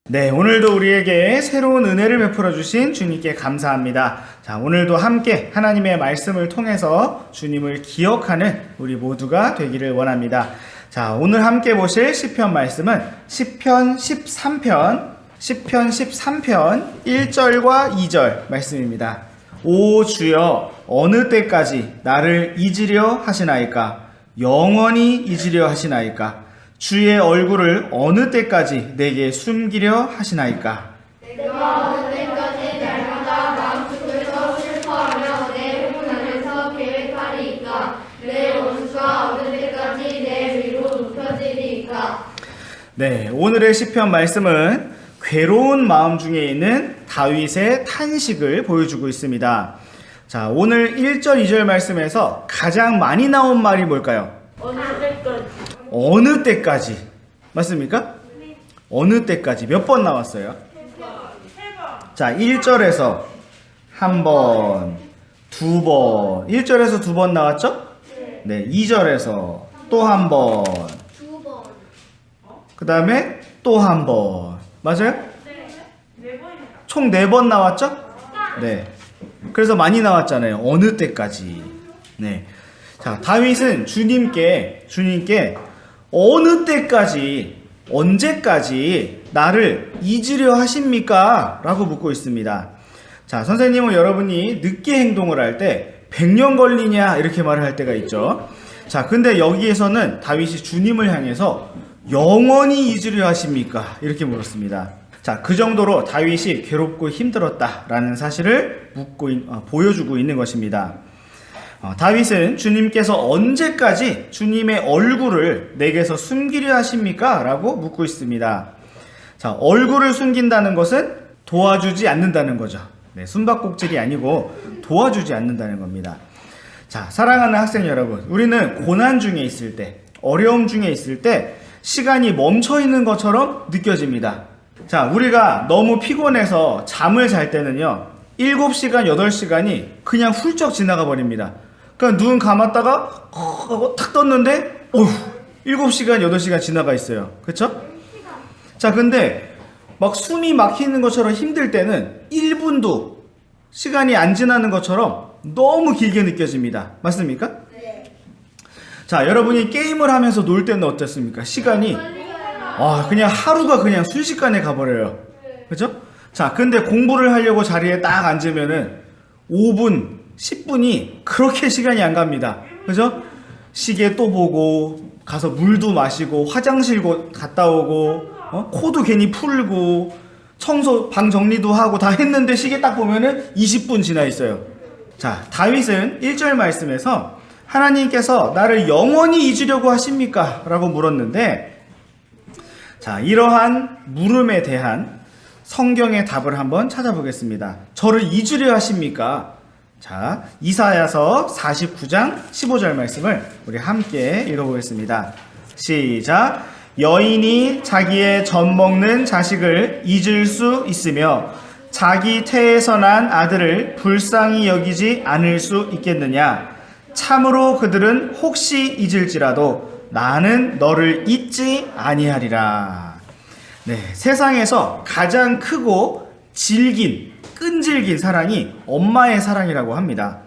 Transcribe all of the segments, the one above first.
네, 오늘도 우리에게 새로운 은혜를 베풀어 주신 주님께 감사합니다. 자, 오늘도 함께 하나님의 말씀을 통해서 주님을 기억하는 우리 모두가 되기를 원합니다. 자, 오늘 함께 보실 시편 말씀은 시편 13편 1절과 2절 말씀입니다. 오 주여, 어느 때까지 나를 잊으려 하시나이까? 영원히 잊으려 하시나이까? 주의 얼굴을 어느 때까지 내게 숨기려 하시나이까? 내가 어느 때까지 날마다 마음속에서 슬퍼하며 내 품 안에서 계획하리이까? 내 원수가 어느 때까지 내 위로 높여지리이까? 네, 오늘의 시편 말씀은 괴로운 마음 중에 있는 다윗의 탄식을 보여주고 있습니다. 자, 오늘 1절, 2절 말씀에서 가장 많이 나온 말이 뭘까요? 어느 때까지? 어느 때까지? 맞습니까? 어느 때까지? 몇 번 나왔어요? 자, 1절에서 한 번, 두 번. 1절에서 두 번 나왔죠? 네, 2절에서 또 한 번. 두 번. 그 다음에 또 한 번. 맞아요? 총 4번 나왔죠? 네. 그래서 많이 나왔잖아요. 어느 때까지. 네. 자, 다윗은 주님께 어느 때까지, 언제까지 나를 잊으려 하십니까? 라고 묻고 있습니다. 자, 선생님은 여러분이 늦게 행동을 할 때 100년 걸리냐? 이렇게 말을 할 때가 있죠. 자, 근데 여기에서는 다윗이 주님을 향해서 영원히 잊으려 하십니까? 이렇게 물었습니다. 자, 그 정도로 다윗이 괴롭고 힘들었다라는 사실을 보여주고 있는 것입니다. 다윗은 주님께서 언제까지 주님의 얼굴을 내게서 숨기려 하십니까? 라고 묻고 있습니다. 자, 얼굴을 숨긴다는 것은 도와주지 않는다는 거죠. 네, 숨바꼭질이 아니고 도와주지 않는다는 겁니다. 자, 사랑하는 학생 여러분, 우리는 고난 중에 있을 때, 어려움 중에 있을 때 시간이 멈춰 있는 것처럼 느껴집니다. 자, 우리가 너무 피곤해서 잠을 잘 때는요, 7시간, 8시간이 그냥 훌쩍 지나가 버립니다. 그러니까 눈 감았다가 하고 탁 떴는데 7시간, 8시간 지나가 있어요. 그쵸? 자, 근데 막 숨이 막히는 것처럼 힘들 때는 1분도 시간이 안 지나는 것처럼 너무 길게 느껴집니다. 맞습니까? 네. 자, 여러분이 게임을 하면서 놀 때는 어떻습니까? 시간이 그냥 하루가 그냥 순식간에 가버려요. 그죠? 자, 근데 공부를 하려고 자리에 딱 앉으면은 5분, 10분이 그렇게 시간이 안 갑니다. 그죠? 시계 또 보고, 가서 물도 마시고, 화장실 갔다 오고, 코도 괜히 풀고, 청소, 방 정리도 하고 다 했는데 시계 딱 보면은 20분 지나 있어요. 자, 다윗은 1절 말씀에서 하나님께서 나를 영원히 잊으려고 하십니까? 라고 물었는데, 자, 이러한 물음에 대한 성경의 답을 한번 찾아보겠습니다. 저를 잊으려 하십니까? 자, 이사야서 49장 15절 말씀을 우리 함께 읽어보겠습니다. 시작. 여인이 자기의 젖먹는 자식을 잊을 수 있으며 자기 태에서 난 아들을 불쌍히 여기지 않을 수 있겠느냐? 참으로 그들은 혹시 잊을지라도 나는 너를 잊지 아니하리라. 네, 세상에서 가장 크고 끈질긴 사랑이 엄마의 사랑이라고 합니다.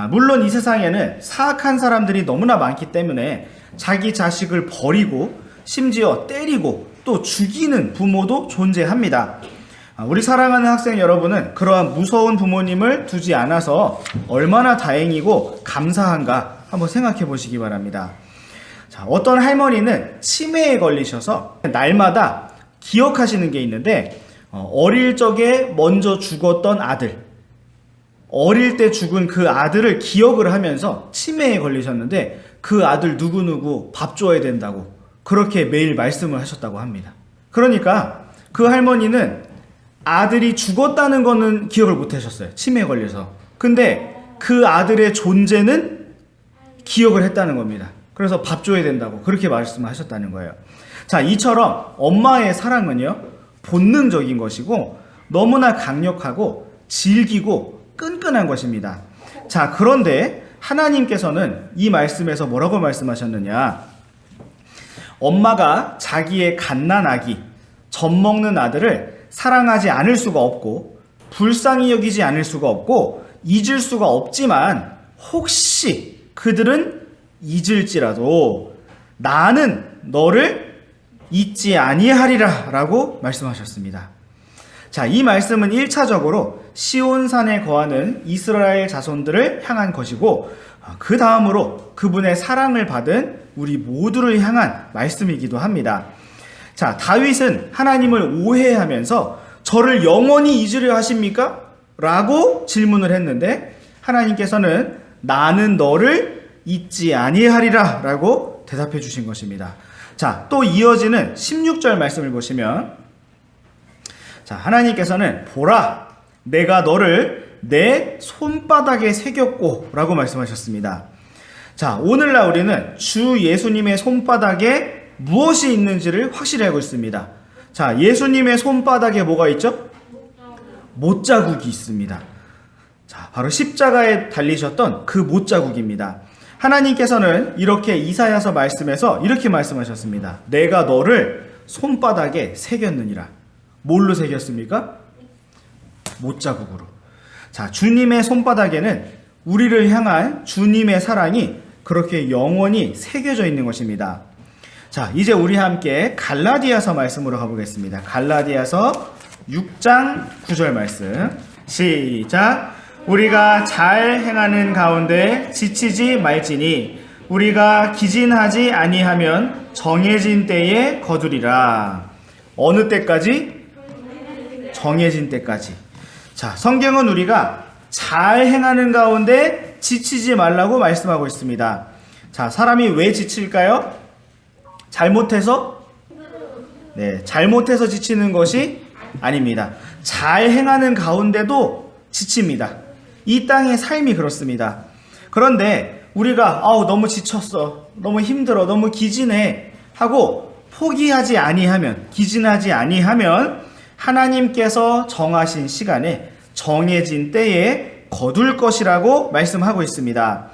물론 이 세상에는 사악한 사람들이 너무나 많기 때문에 자기 자식을 버리고 심지어 때리고 또 죽이는 부모도 존재합니다. 우리 사랑하는 학생 여러분은 그러한 무서운 부모님을 두지 않아서 얼마나 다행이고 감사한가 한번 생각해 보시기 바랍니다. 자, 어떤 할머니는 치매에 걸리셔서 날마다 기억하시는 게 있는데, 어릴 적에 먼저 죽었던 아들, 어릴 때 죽은 그 아들을 기억을 하면서 치매에 걸리셨는데 그 아들 누구누구 밥 줘야 된다고 그렇게 매일 말씀을 하셨다고 합니다. 그러니까 그 할머니는 아들이 죽었다는 거는 기억을 못 하셨어요. 치매에 걸려서. 근데 그 아들의 존재는 기억을 했다는 겁니다. 그래서 밥 줘야 된다고 그렇게 말씀하셨다는 거예요. 자, 이처럼 엄마의 사랑은요, 본능적인 것이고 너무나 강력하고 질기고 끈끈한 것입니다. 자, 그런데 하나님께서는 이 말씀에서 뭐라고 말씀하셨느냐? 엄마가 자기의 갓난아기, 젖먹는 아들을 사랑하지 않을 수가 없고 불쌍히 여기지 않을 수가 없고 잊을 수가 없지만 혹시 그들은 잊을지라도 나는 너를 잊지 아니하리라 라고 말씀하셨습니다. 자, 이 말씀은 1차적으로 시온산에 거하는 이스라엘 자손들을 향한 것이고 그 다음으로 그분의 사랑을 받은 우리 모두를 향한 말씀이기도 합니다. 자, 다윗은 하나님을 오해하면서 저를 영원히 잊으려 하십니까? 라고 질문을 했는데 하나님께서는 나는 너를 잊지 아니하리라 라고 대답해 주신 것입니다. 자, 또 이어지는 16절 말씀을 보시면 자, 하나님께서는 보라 내가 너를 내 손바닥에 새겼고 라고 말씀하셨습니다. 자, 오늘날 우리는 주 예수님의 손바닥에 무엇이 있는지를 확실히 알고 있습니다. 자, 예수님의 손바닥에 뭐가 있죠? 못자국이 있습니다. 자, 바로 십자가에 달리셨던 그 못자국입니다. 하나님께서는 이렇게 이사야서 말씀에서 이렇게 말씀하셨습니다. 내가 너를 손바닥에 새겼느니라. 뭘로 새겼습니까? 못자국으로. 자, 주님의 손바닥에는 우리를 향한 주님의 사랑이 그렇게 영원히 새겨져 있는 것입니다. 자, 이제 우리 함께 갈라디아서 말씀으로 가보겠습니다. 갈라디아서 6장 9절 말씀. 시작. 우리가 잘 행하는 가운데 지치지 말지니 우리가 기진하지 아니하면 정해진 때에 거두리라. 어느 때까지? 정해진 때까지. 자, 성경은 우리가 잘 행하는 가운데 지치지 말라고 말씀하고 있습니다. 자, 사람이 왜 지칠까요? 잘못해서? 네, 잘못해서 지치는 것이 아닙니다. 잘 행하는 가운데도 지칩니다. 이 땅의 삶이 그렇습니다. 그런데 우리가 너무 지쳤어, 너무 힘들어, 너무 기진해 하고 포기하지 아니하면, 기진하지 아니하면 하나님께서 정하신 시간에 정해진 때에 거둘 것이라고 말씀하고 있습니다.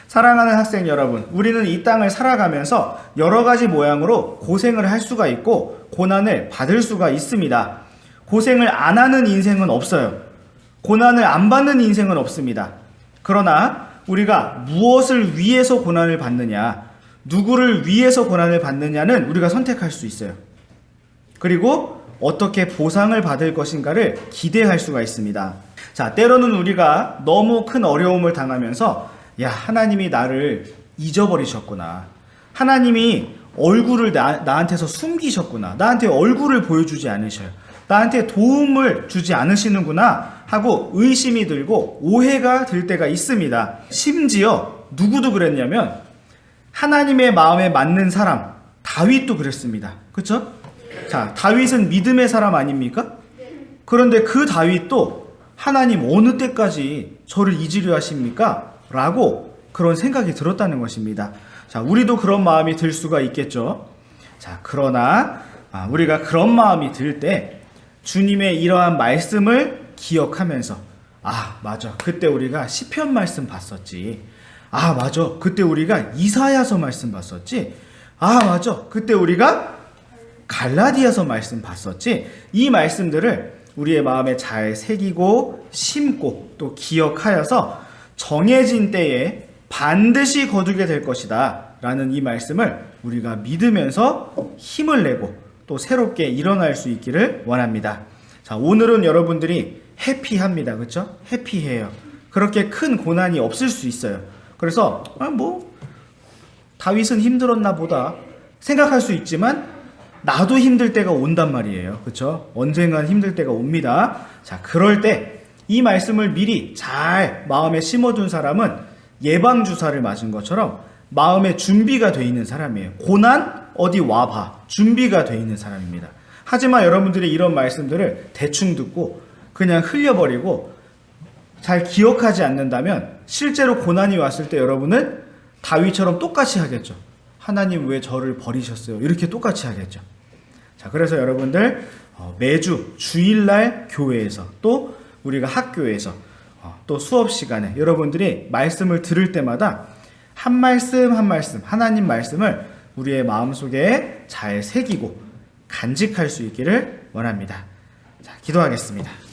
사랑하는 학생 여러분, 우리는 이 땅을 살아가면서 여러 가지 모양으로 고생을 할 수가 있고 고난을 받을 수가 있습니다. 고생을 안 하는 인생은 없어요. 고난을 안 받는 인생은 없습니다. 그러나 우리가 무엇을 위해서 고난을 받느냐, 누구를 위해서 고난을 받느냐는 우리가 선택할 수 있어요. 그리고 어떻게 보상을 받을 것인가를 기대할 수가 있습니다. 자, 때로는 우리가 너무 큰 어려움을 당하면서 야, 하나님이 나를 잊어버리셨구나. 하나님이 얼굴을 나한테서 숨기셨구나. 나한테 얼굴을 보여주지 않으셔요. 나한테 도움을 주지 않으시는구나 하고 의심이 들고 오해가 들 때가 있습니다. 심지어 누구도 그랬냐면 하나님의 마음에 맞는 사람, 다윗도 그랬습니다. 그렇죠? 자, 다윗은 믿음의 사람 아닙니까? 그런데 그 다윗도 하나님 어느 때까지 저를 잊으려 하십니까? 라고 그런 생각이 들었다는 것입니다. 자, 우리도 그런 마음이 들 수가 있겠죠. 자, 그러나 우리가 그런 마음이 들 때 주님의 이러한 말씀을 기억하면서 맞아, 그때 우리가 시편 말씀 봤었지. 맞아, 그때 우리가 이사야서 말씀 봤었지. 맞아, 그때 우리가 갈라디아서 말씀 봤었지. 이 말씀들을 우리의 마음에 잘 새기고 심고 또 기억하여서 정해진 때에 반드시 거두게 될 것이다 라는 이 말씀을 우리가 믿으면서 힘을 내고 또 새롭게 일어날 수 있기를 원합니다. 자, 오늘은 여러분들이 해피합니다. 그렇죠? 해피해요. 그렇게 큰 고난이 없을 수 있어요. 그래서 다윗은 힘들었나 보다 생각할 수 있지만 나도 힘들 때가 온단 말이에요. 그렇죠? 언젠간 힘들 때가 옵니다. 자, 그럴 때 이 말씀을 미리 잘 마음에 심어둔 사람은 예방주사를 맞은 것처럼 마음에 준비가 돼 있는 사람이에요. 고난 어디 와봐. 준비가 돼 있는 사람입니다. 하지만 여러분들이 이런 말씀들을 대충 듣고 그냥 흘려버리고 잘 기억하지 않는다면 실제로 고난이 왔을 때 여러분은 다윗처럼 똑같이 하겠죠. 하나님 왜 저를 버리셨어요? 이렇게 똑같이 하겠죠. 자, 그래서 여러분들 매주 주일날 교회에서 또 우리가 학교에서 또 수업 시간에 여러분들이 말씀을 들을 때마다 한 말씀 한 말씀 하나님 말씀을 우리의 마음속에 잘 새기고 간직할 수 있기를 원합니다. 자, 기도하겠습니다.